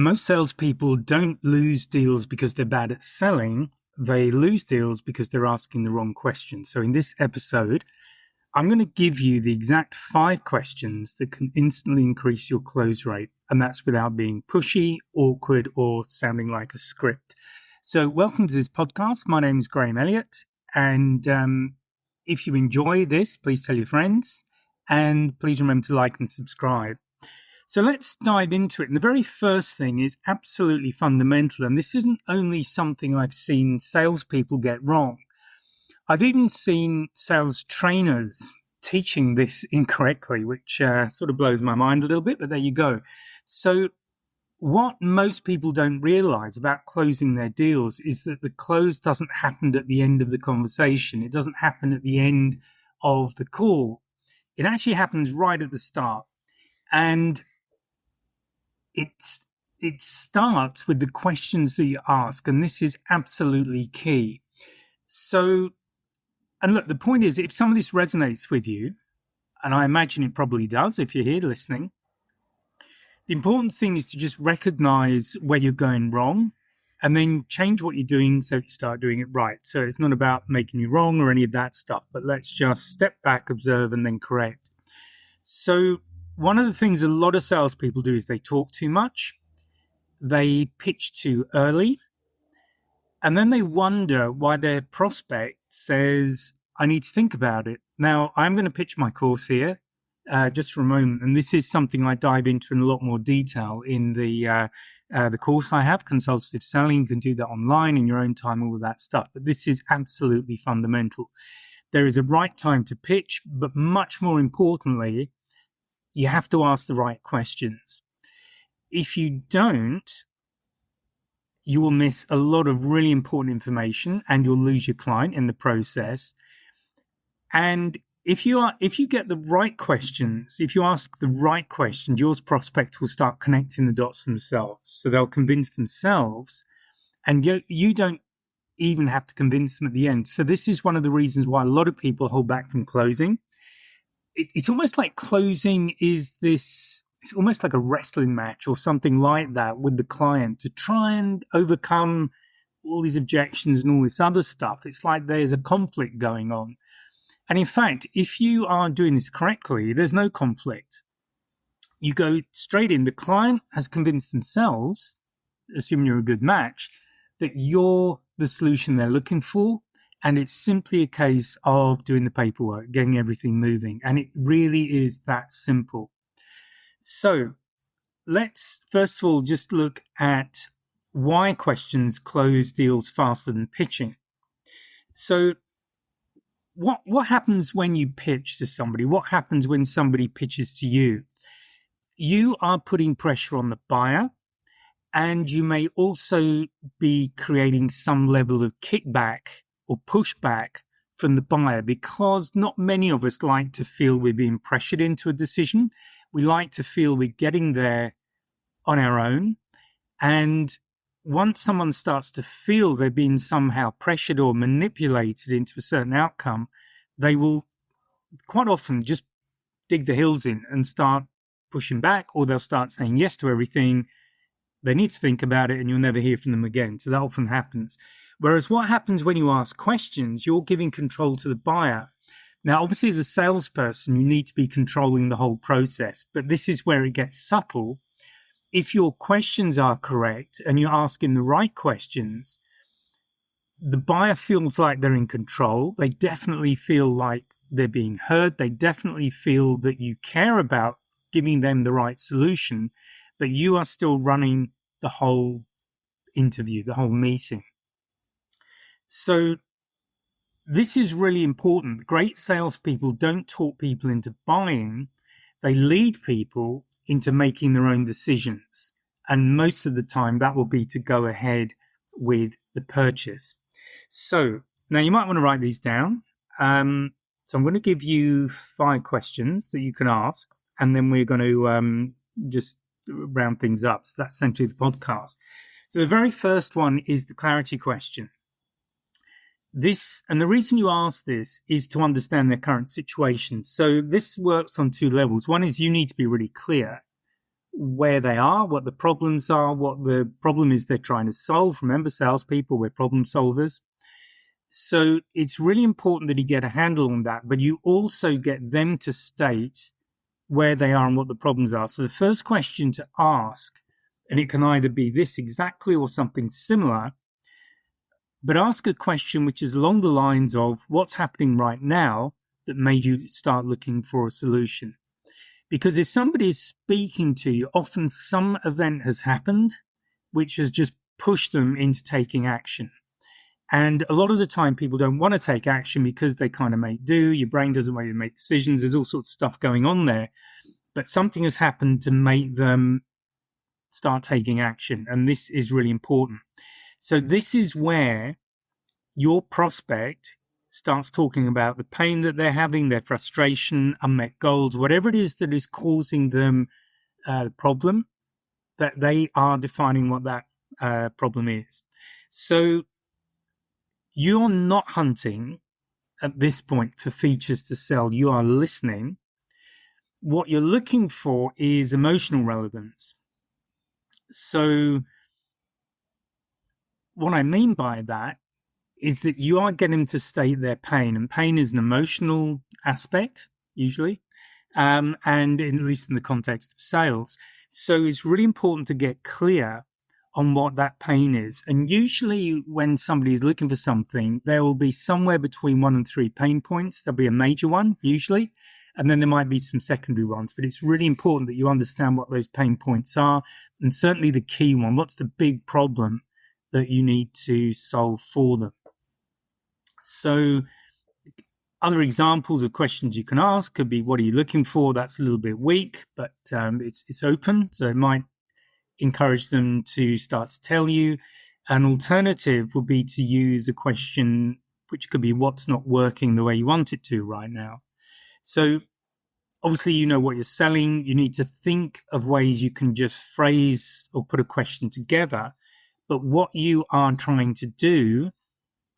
Most salespeople don't lose deals because they're bad at selling. They lose deals because they're asking the wrong questions. So in this episode, I'm going to give you the exact 5 questions that can instantly increase your close rate. And that's without being pushy, awkward, or sounding like a script. So welcome to this podcast. My name is Elliott. And if you enjoy this, please tell your friends. And please remember to like and subscribe. So let's dive into it. And the very first thing is absolutely fundamental. And this isn't only something I've seen salespeople get wrong. I've even seen sales trainers teaching this incorrectly, which sort of blows my mind a little bit, but there you go. So what most people don't realize about closing their deals is that the close doesn't happen at the end of the conversation. It doesn't happen at the end of the call. It actually happens right at the start. And it starts with the questions that you ask, and this is absolutely key. So, and look, the point is, if some of this resonates with you, and I imagine it probably does if you're here listening, the important thing is to just recognize where you're going wrong and then change what you're doing so you start doing it right. So it's not about making you wrong or any of that stuff, but let's just step back, observe, and then correct. So one of the things a lot of salespeople do is they talk too much, they pitch too early, and then they wonder why their prospect says, I need to think about it. Now, I'm going to pitch my course here just for a moment, and this is something I dive into in a lot more detail in the course I have, Consultative Selling. You can do that online in your own time, all of that stuff, but this is absolutely fundamental. There is a right time to pitch, but much more importantly, you have to ask the right questions. If you don't, you will miss a lot of really important information and you'll lose your client in the process. And if you get the right questions, if you ask the right questions, your prospect will start connecting the dots themselves. So they'll convince themselves, and you don't even have to convince them at the end. So this is one of the reasons why a lot of people hold back from closing. It's almost like closing is this, it's almost like a wrestling match or something like that with the client to try and overcome all these objections and all this other stuff. It's like there's a conflict going on. And in fact, if you are doing this correctly, there's no conflict. You go straight in. The client has convinced themselves, assuming you're a good match, that you're the solution they're looking for. And it's simply a case of doing the paperwork, getting everything moving. And it really is that simple. So let's first of all just look at why questions close deals faster than pitching. So what happens when you pitch to somebody? What happens when somebody pitches to you? You are putting pressure on the buyer, and you may also be creating some level of kickback or pushback from the buyer, because not many of us like to feel we're being pressured into a decision. We like to feel we're getting there on our own. And once someone starts to feel they're being somehow pressured or manipulated into a certain outcome, they will quite often just dig the heels in and start pushing back, or they'll start saying yes to everything. They need to think about it, and you'll never hear from them again. So that often happens. Whereas what happens when you ask questions, you're giving control to the buyer. Now, obviously, as a salesperson, you need to be controlling the whole process. But this is where it gets subtle. If your questions are correct and you're asking the right questions, the buyer feels like they're in control. They definitely feel like they're being heard. They definitely feel that you care about giving them the right solution, but you are still running the whole interview, the whole meeting. So this is really important. Great salespeople don't talk people into buying. They lead people into making their own decisions. And most of the time that will be to go ahead with the purchase. So now you might want to write these down. So I'm going to give you 5 questions that you can ask, and then we're going to just round things up. So that's essentially the podcast. So the very first one is the clarity question. This, and the reason you ask this is to understand their current situation. So this works on 2 levels. One is you need to be really clear where they are, what the problems are, what the problem is they're trying to solve. Remember, salespeople, we're problem solvers. So it's really important that you get a handle on that, but you also get them to state where they are and what the problems are. So the first question to ask, and it can either be this exactly or something similar, but ask a question which is along the lines of what's happening right now that made you start looking for a solution. Because if somebody is speaking to you, often some event has happened which has just pushed them into taking action. And a lot of the time people don't want to take action because they kind of make do. Your brain doesn't want you to make decisions. There's all sorts of stuff going on there. But something has happened to make them start taking action. And this is really important. So this is where your prospect starts talking about the pain that they're having, their frustration, unmet goals, whatever it is that is causing them the problem, that they are defining what that problem is. So you're not hunting at this point for features to sell. You are listening. What you're looking for is emotional relevance. So what I mean by that is that you are getting to state their pain, and pain is an emotional aspect, usually, and at least in the context of sales. So it's really important to get clear on what that pain is. And usually when somebody is looking for something, there will be somewhere between 1 and 3 pain points. There'll be a major one, usually, and then there might be some secondary ones. But it's really important that you understand what those pain points are, and certainly the key one. What's the big problem that you need to solve for them? So other examples of questions you can ask could be, what are you looking for? That's a little bit weak, but it's open. So it might encourage them to start to tell you. An alternative would be to use a question which could be, what's not working the way you want it to right now? So obviously, you know what you're selling. You need to think of ways you can just phrase or put a question together. But what you are trying to do,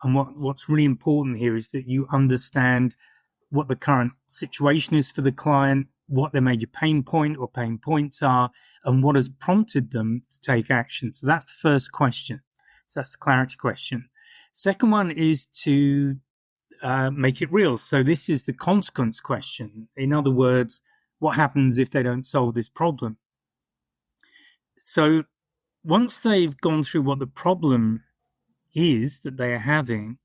and what's really important here, is that you understand what the current situation is for the client, what their major pain point or pain points are, and what has prompted them to take action. So that's the first question. So that's the clarity question. Second one is to make it real. So this is the consequence question. In other words, what happens if they don't solve this problem? So once they've gone through what the problem is that they are having,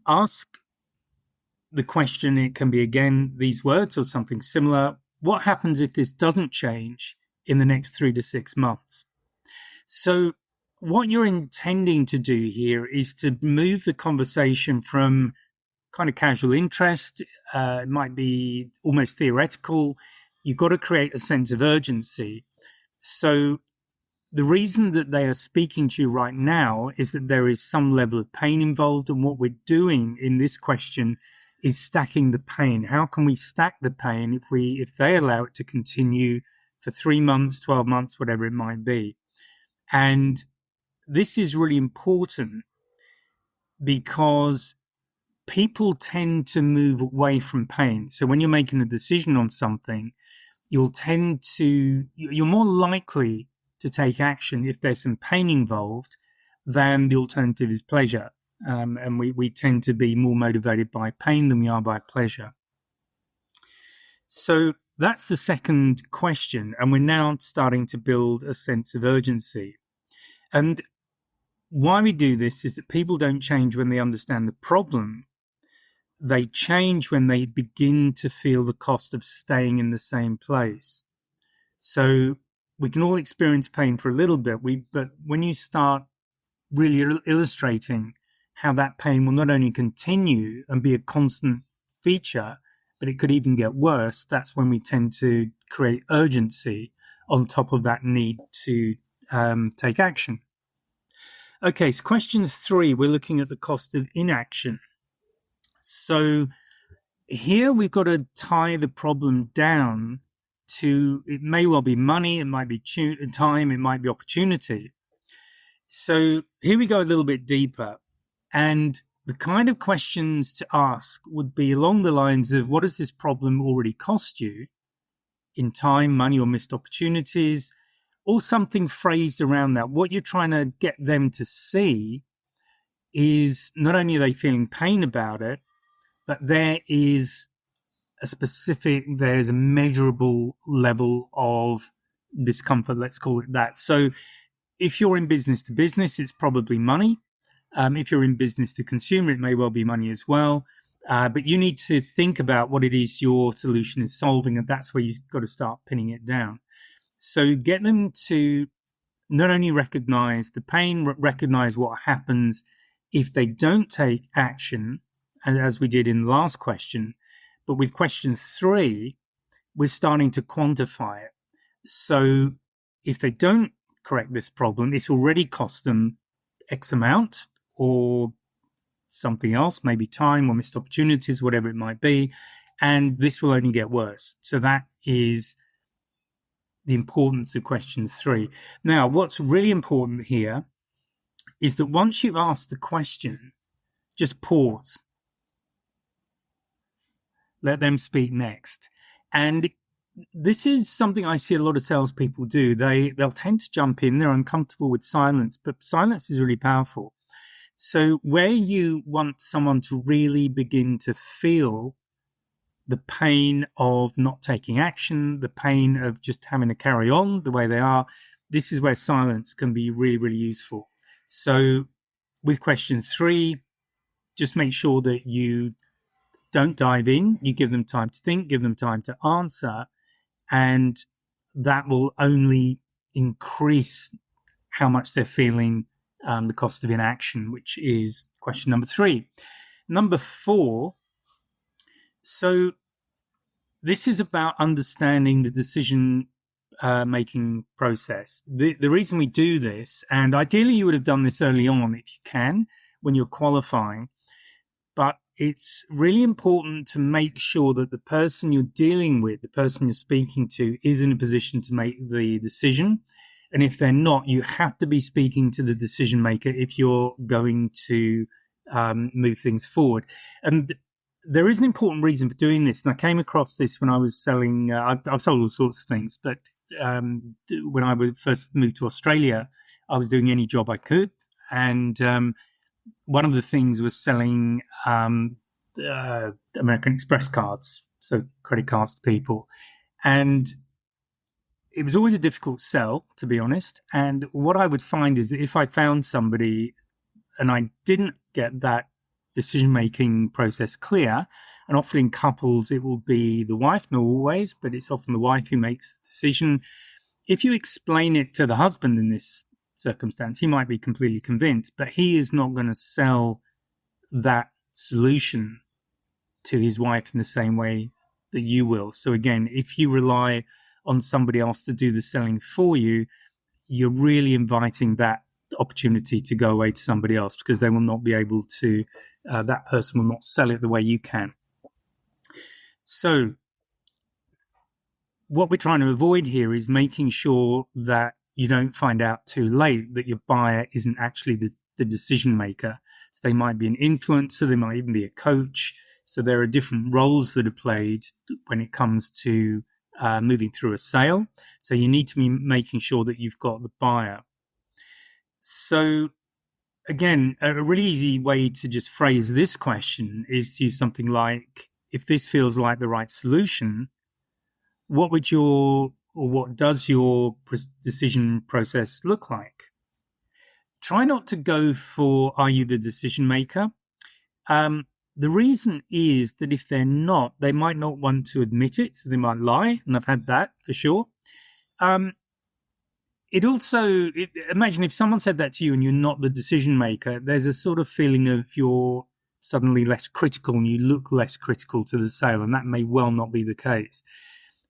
ask the question. It can be, again, these words or something similar. What happens if this doesn't change in the next 3 to 6 months? So what you're intending to do here is to move the conversation from kind of casual interest, it might be almost theoretical. You've got to create a sense of urgency. So the reason that they are speaking to you right now is that there is some level of pain involved. And what we're doing in this question is stacking the pain. How can we stack the pain if they allow it to continue for 3 months, 12 months, whatever it might be? And this is really important because people tend to move away from pain. So when you're making a decision on something, you're more likely to take action if there's some pain involved than the alternative is pleasure. And we tend to be more motivated by pain than we are by pleasure. So that's the second question. And we're now starting to build a sense of urgency. And why we do this is that people don't change when they understand the problem. They change when they begin to feel the cost of staying in the same place. So we can all experience pain for a little bit, but when you start really illustrating how that pain will not only continue and be a constant feature, but it could even get worse, that's when we tend to create urgency on top of that need to take action. Okay, so question 3, we're looking at the cost of inaction. So here we've got to tie the problem down to, it may well be money, it might be time, it might be opportunity. So here we go a little bit deeper. And the kind of questions to ask would be along the lines of, what does this problem already cost you? in time, money, or missed opportunities, or something phrased around that. What you're trying to get them to see is not only are they feeling pain about it, but there's a measurable level of discomfort, let's call it that. So if you're in business to business, it's probably money. If you're in business to consumer, it may well be money as well. But you need to think about what it is your solution is solving, and that's where you've got to start pinning it down. So get them to not only recognize the pain, recognize what happens if they don't take action, as we did in the last question. But with question 3, we're starting to quantify it. So if they don't correct this problem, it's already cost them X amount or something else, maybe time or missed opportunities, whatever it might be. And this will only get worse. So that is the importance of question 3. Now, what's really important here is that once you've asked the question, just pause. Let them speak next. And this is something I see a lot of salespeople do. They'll tend to jump in. They're uncomfortable with silence, but silence is really powerful. So where you want someone to really begin to feel the pain of not taking action, the pain of just having to carry on the way they are, this is where silence can be really, really useful. So with question 3, just make sure that you don't dive in. You give them time to think, give them time to answer, and that will only increase how much they're feeling the cost of inaction, which is question number 3. Number 4, so this is about understanding the decision making process. The reason we do this, and ideally you would have done this early on if you can, when you're qualifying, but it's really important to make sure that the person you're dealing with, the person you're speaking to, is in a position to make the decision. And if they're not, you have to be speaking to the decision maker if you're going to move things forward. And there is an important reason for doing this. And I came across this when I was selling, I've sold all sorts of things, but when I first moved to Australia, I was doing any job I could. And one of the things was selling American Express cards, so credit cards to people. And it was always a difficult sell, to be honest. And what I would find is that if I found somebody and I didn't get that decision-making process clear, and often in couples, it will be the wife, not always, but it's often the wife who makes the decision. If you explain it to the husband in this circumstance, he might be completely convinced, but he is not going to sell that solution to his wife in the same way that you will. So again, if you rely on somebody else to do the selling for you, you're really inviting that opportunity to go away to somebody else, because they will not be able to, that person will not sell it the way you can. So what we're trying to avoid here is making sure that you don't find out too late that your buyer isn't actually the decision maker. So they might be an influencer, they might even be a coach. So there are different roles that are played when it comes to moving through a sale. So you need to be making sure that you've got the buyer. So again, a really easy way to just phrase this question is to use something like, if this feels like the right solution, what does your decision process look like? Try not to go for, are you the decision maker? The reason is that if they're not, they might not want to admit it, so they might lie, and I've had that for sure. Imagine if someone said that to you and you're not the decision maker, there's a sort of feeling of you're suddenly less critical and you look less critical to the sale, and that may well not be the case.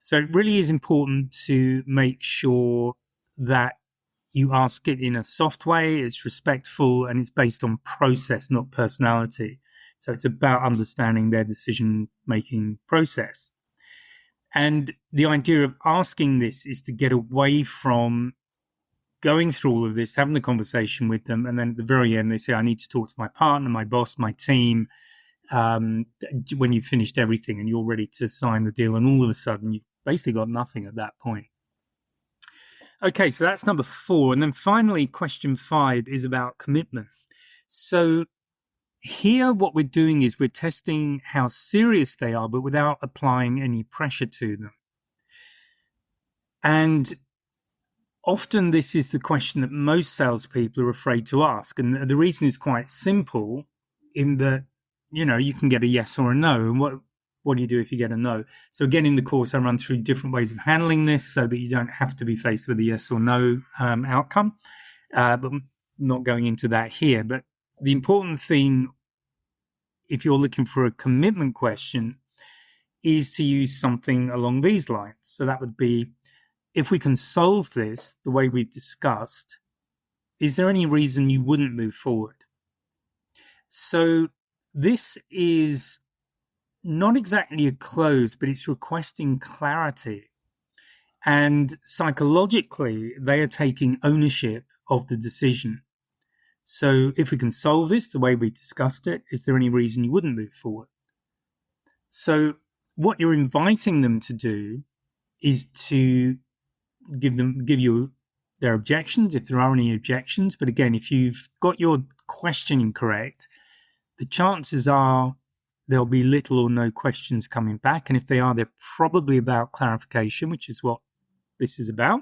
So it really is important to make sure that you ask it in a soft way, it's respectful, and it's based on process, not personality. So it's about understanding their decision-making process. And the idea of asking this is to get away from going through all of this, having the conversation with them, and then at the very end they say, I need to talk to my partner, my boss, my team, when you've finished everything and you're ready to sign the deal, and all of a sudden you've basically got nothing at that point. Okay, so that's number 4. And then finally, question 5 is about commitment. So here what we're doing is we're testing how serious they are, but without applying any pressure to them. And often this is the question that most salespeople are afraid to ask. And the reason is quite simple, in that, you can get a yes or a no. And what do you do if you get a no? So again, in the course, I run through different ways of handling this so that you don't have to be faced with a yes or no outcome. But I'm not going into that here. But the important thing, if you're looking for a commitment question, is to use something along these lines. So that would be, if we can solve this the way we've discussed, is there any reason you wouldn't move forward? So this is not exactly a close, but it's requesting clarity. And psychologically, they are taking ownership of the decision. So if we can solve this the way we discussed it, is there any reason you wouldn't move forward? So what you're inviting them to do is to give you their objections, if there are any objections. But again, if you've got your questioning correct, the chances are there'll be little or no questions coming back. And if they are, they're probably about clarification, which is what this is about.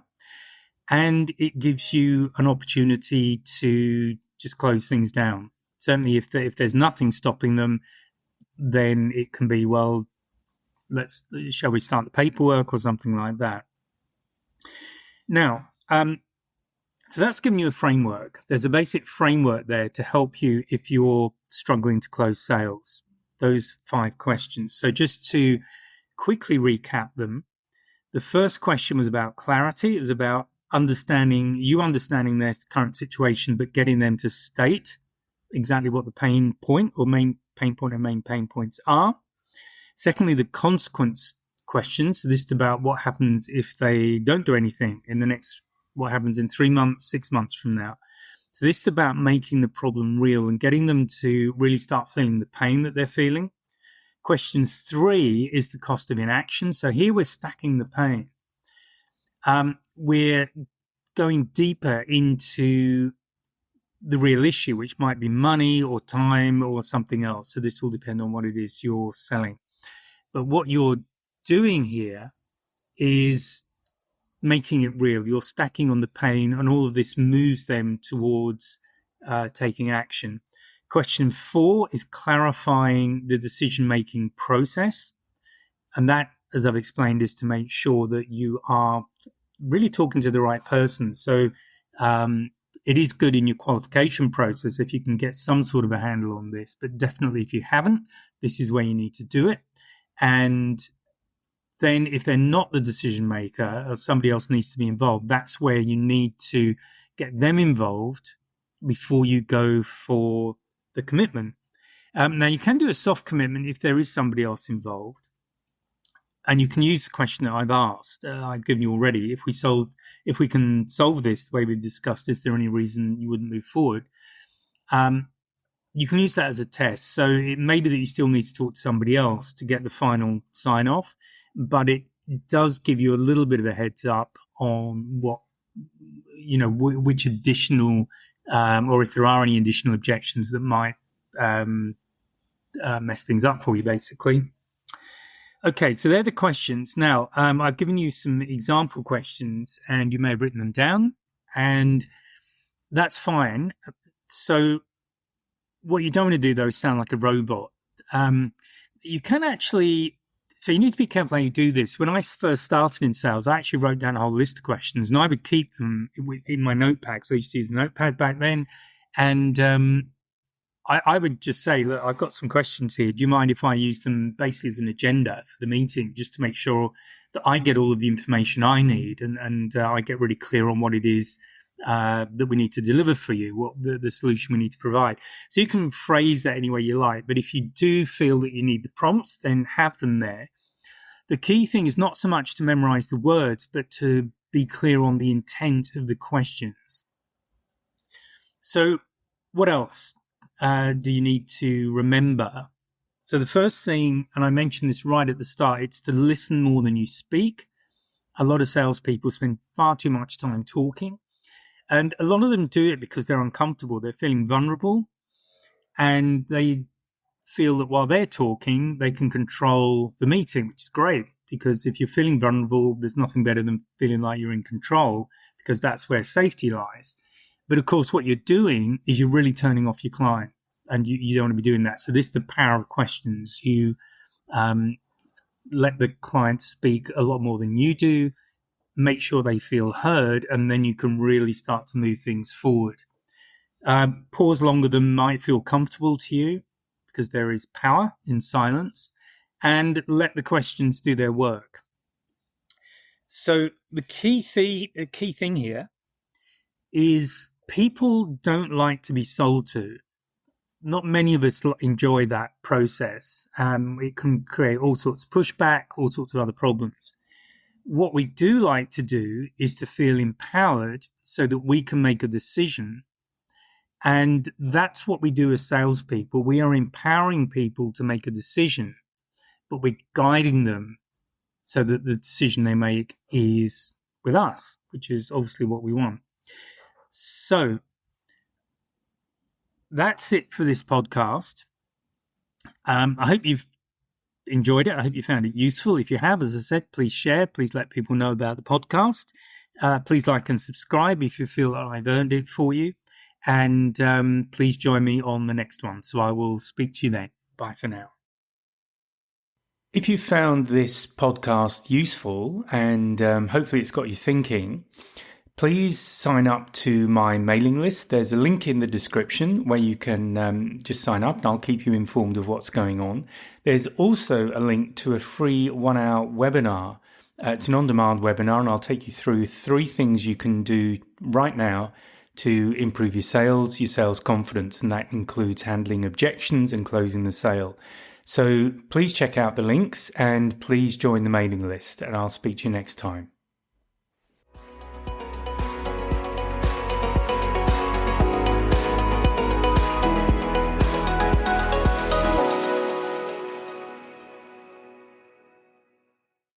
And it gives you an opportunity to just close things down. Certainly, if there's nothing stopping them, then it can be, well, shall we start the paperwork or something like that. Now, so that's giving you a framework. There's a basic framework there to help you if you're struggling to close sales, those 5 questions. So just to quickly recap them, the first question was about clarity. It was about understanding their current situation, but getting them to state exactly what the pain point and main pain points are. Secondly, the consequence questions. So this is about what happens if they don't do anything what happens in 3 months, 6 months from now. So this is about making the problem real and getting them to really start feeling the pain that they're feeling. Question 3 is the cost of inaction. So here we're stacking the pain. We're going deeper into the real issue, which might be money or time or something else. So this will depend on what it is you're selling. But what you're doing here is making it real. You're stacking on the pain, and all of this moves them towards taking action. Question 4 is clarifying the decision-making process. And that, as I've explained, is to make sure that you are really talking to the right person. So it is good in your qualification process if you can get some sort of a handle on this. But definitely if you haven't, this is where you need to do it. And then if they're not the decision maker or somebody else needs to be involved, that's where you need to get them involved before you go for the commitment. Now, you can do a soft commitment if there is somebody else involved. And you can use the question that I've asked, I've given you already. If we can solve this the way we've discussed, is there any reason you wouldn't move forward? You can use that as a test. So it may be that you still need to talk to somebody else to get the final sign off, but it does give you a little bit of a heads up on which additional, or if there are any additional objections that might mess things up for you, basically. Okay, so they're the questions. Now, I've given you some example questions and you may have written them down, and that's fine. So what you don't want to do, though, is sound like a robot. You can actually, so you need to be careful how you do this. When I first started in sales, I actually wrote down a whole list of questions, and I would keep them in my notepad. So I used to use a notepad back then. And I would just say, look, I've got some questions here. Do you mind if I use them basically as an agenda for the meeting, just to make sure that I get all of the information I need and I get really clear on what it is that we need to deliver for you, what the solution we need to provide. So you can phrase that any way you like, but if you do feel that you need the prompts, then have them there. The key thing is not so much to memorize the words, but to be clear on the intent of the questions. So what else do you need to remember? So the first thing, and I mentioned this right at the start, it's to listen more than you speak. A lot of salespeople spend far too much time talking, and a lot of them do it because they're uncomfortable. They're feeling vulnerable, and they feel that while they're talking, they can control the meeting, which is great, because if you're feeling vulnerable, there's nothing better than feeling like you're in control, because that's where safety lies. But of course, what you're doing is you're really turning off your client, and you don't want to be doing that. So this is the power of questions. You let the client speak a lot more than you do, make sure they feel heard, and then you can really start to move things forward. Pause longer than might feel comfortable to you, because there is power in silence, and let the questions do their work. So the key thing here is people don't like to be sold to. Not many of us enjoy that process. It can create all sorts of pushback, all sorts of other problems. What we do like to do is to feel empowered so that we can make a decision. And that's what we do as salespeople. We are empowering people to make a decision, but we're guiding them so that the decision they make is with us, which is obviously what we want. So that's it for this podcast. I hope you've enjoyed it. I hope you found it useful. If you have, as I said, please share. Please let people know about the podcast. Please like and subscribe if you feel that I've earned it for you. And please join me on the next one. So I will speak to you then. Bye for now. If you found this podcast useful and hopefully it's got you thinking, please sign up to my mailing list. There's a link in the description where you can just sign up and I'll keep you informed of what's going on. There's also a link to a free 1-hour webinar. It's an on-demand webinar and I'll take you through 3 things you can do right now to improve your sales confidence, and that includes handling objections and closing the sale. So please check out the links and please join the mailing list, and I'll speak to you next time.